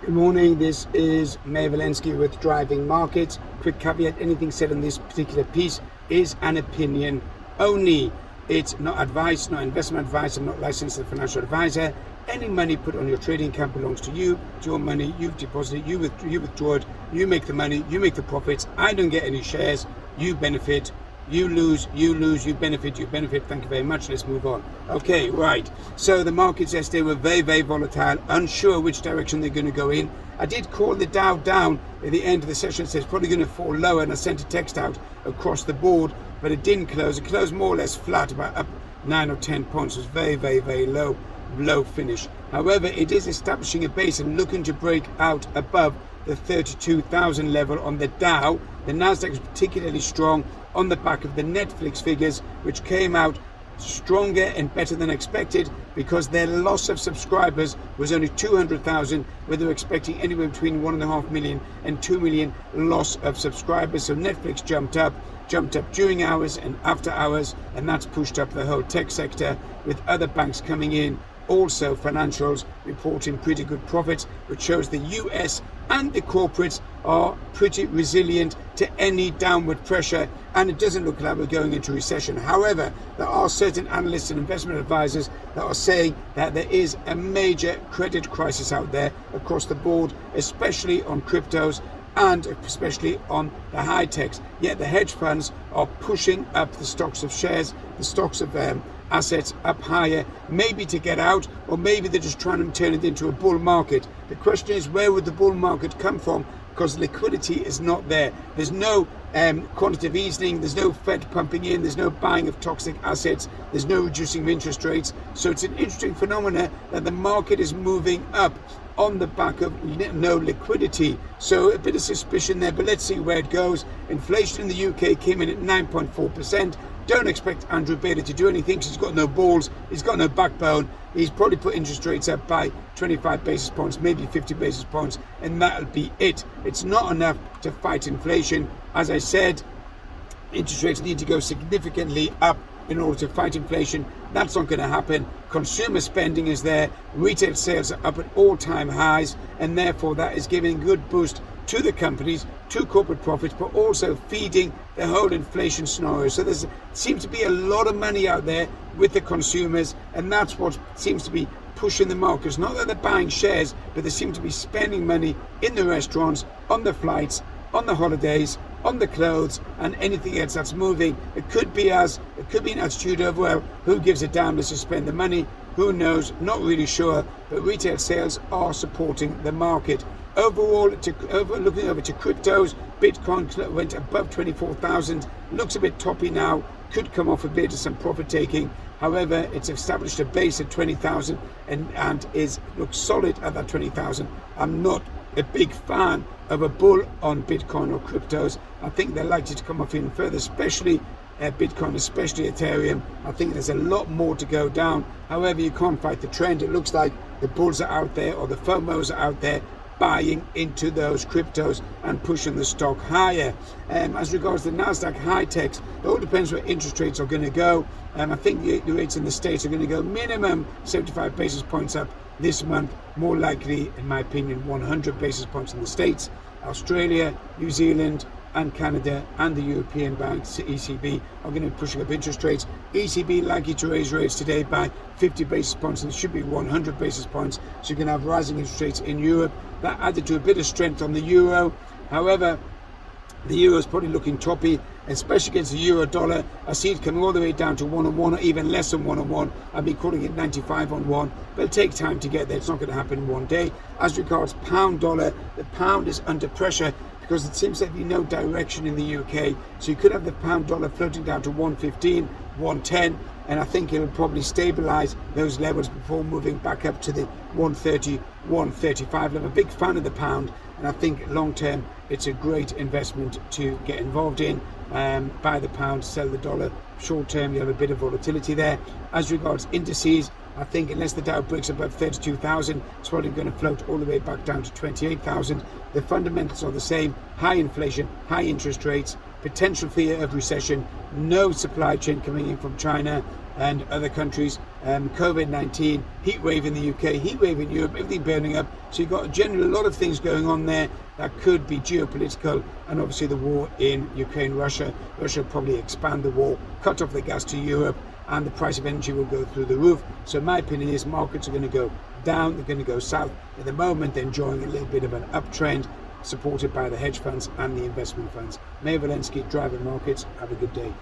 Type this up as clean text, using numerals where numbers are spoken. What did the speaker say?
Good morning, this is Mayor Valensky with Driving Markets. Quick caveat, anything said in this particular piece is an opinion only. It's not advice, not investment advice. I'm not licensed as a financial advisor. Any money put on your trading account belongs to you. It's your money, you've deposited, you withdraw it, you make the money, you make the profits. I don't get any shares, you benefit. You lose, you benefit. Thank you very much. Let's move on. Okay, right. So the markets yesterday were very, very volatile, unsure which direction they're going to go in. I did call the Dow down at the end of the session. So it's probably going to fall lower, and I sent a text out across the board, but it didn't close. It closed more or less flat, about up 9 or 10 points. It was very, very, very low finish. However, it is establishing a base and looking to break out above the 32,000 level on the Dow. The Nasdaq is particularly strong on the back of the Netflix figures, which came out stronger and better than expected because their loss of subscribers was only 200,000, where they were expecting anywhere between 1.5 million and 2 million loss of subscribers. So Netflix jumped up during hours and after hours, and that's pushed up the whole tech sector, with other banks coming in. Also, financials reporting pretty good profits, which shows the US and the corporates are pretty resilient to any downward pressure, and it doesn't look like we're going into recession. However, there are certain analysts and investment advisors that are saying that there is a major credit crisis out there across the board, especially on cryptos and especially on the high techs. Yet the hedge funds are pushing up the stocks of shares, the stocks of assets up higher, maybe to get out, or maybe they're just trying to turn it into a bull market. The question is, where would the bull market come from? Because liquidity is not there. There's no quantitative easing, there's no Fed pumping in, there's no buying of toxic assets, there's no reducing of interest rates. So it's an interesting phenomenon that the market is moving up on the back of no liquidity. So a bit of suspicion there, but let's see where it goes. Inflation in the UK came in at 9.4%. Don't expect Andrew Bailey to do anything because he's got no balls, he's got no backbone. He's probably put interest rates up by 25 basis points, maybe 50 basis points, and that'll be it. It's not enough to fight inflation. As I said, interest rates need to go significantly up in order to fight inflation. That's not going to happen. Consumer spending is there, retail sales are up at all-time highs, and therefore that is giving a good boost to the companies, to corporate profits, but also feeding the whole inflation scenario. So there seems to be a lot of money out there with the consumers, and that's what seems to be pushing the markets. Not that they're buying shares, but they seem to be spending money in the restaurants, on the flights, on the holidays, on the clothes, and anything else that's moving. It could be an attitude of, well, who gives a damn, let's just spend the money. Who knows? Not really sure, but retail sales are supporting the market. Overall, looking over to cryptos, Bitcoin went above 24,000, looks a bit toppy now, could come off a bit of some profit taking. However, it's established a base at 20,000 and looks solid at that 20,000. I'm not a big fan of a bull on Bitcoin or cryptos. I think they're likely to come off even further, especially Bitcoin, especially Ethereum. I think there's a lot more to go down. However, you can't fight the trend. It looks like the bulls are out there, or the FOMOs are out there, buying into those cryptos and pushing the stock higher. As regards to the Nasdaq high techs, it all depends where interest rates are going to go. I think the rates in the States are going to go minimum 75 basis points up this month, more likely, in my opinion, 100 basis points in the States. Australia, New Zealand, and Canada and the European banks, ECB, are going to be pushing up interest rates. ECB likely to raise rates today by 50 basis points, and it should be 100 basis points. So you're going to have rising interest rates in Europe. That added to a bit of strength on the euro. However, the euro is probably looking toppy, especially against the euro dollar. I see it coming all the way down to 1-on-1, or even less than 1-on-1. I've been calling it 95-on-1, but it'll take time to get there. It's not going to happen in one day. As regards pound dollar, the pound is under pressure because it seems to be no direction in the UK. So you could have the pound dollar floating down to 115, 110, and I think it'll probably stabilize those levels before moving back up to the 130, 135 level. I'm a big fan of the pound, and I think long term it's a great investment to get involved in. Buy the pound, sell the dollar. Short term, you have a bit of volatility there. As regards indices, I think unless the Dow breaks above 32,000, it's probably going to float all the way back down to 28,000. The fundamentals are the same: high inflation, high interest rates, potential fear of recession, no supply chain coming in from China and other countries, COVID-19, heat wave in the UK, heat wave in Europe, everything burning up. So you've got generally a lot of things going on there that could be geopolitical, and obviously the war in Ukraine, Russia will probably expand the war, cut off the gas to Europe, and the price of energy will go through the roof. So my opinion is markets are going to go down, they're going to go south. At the moment, they're enjoying a little bit of an uptrend, supported by the hedge funds and the investment funds. May Valensky, driving markets. Have a good day.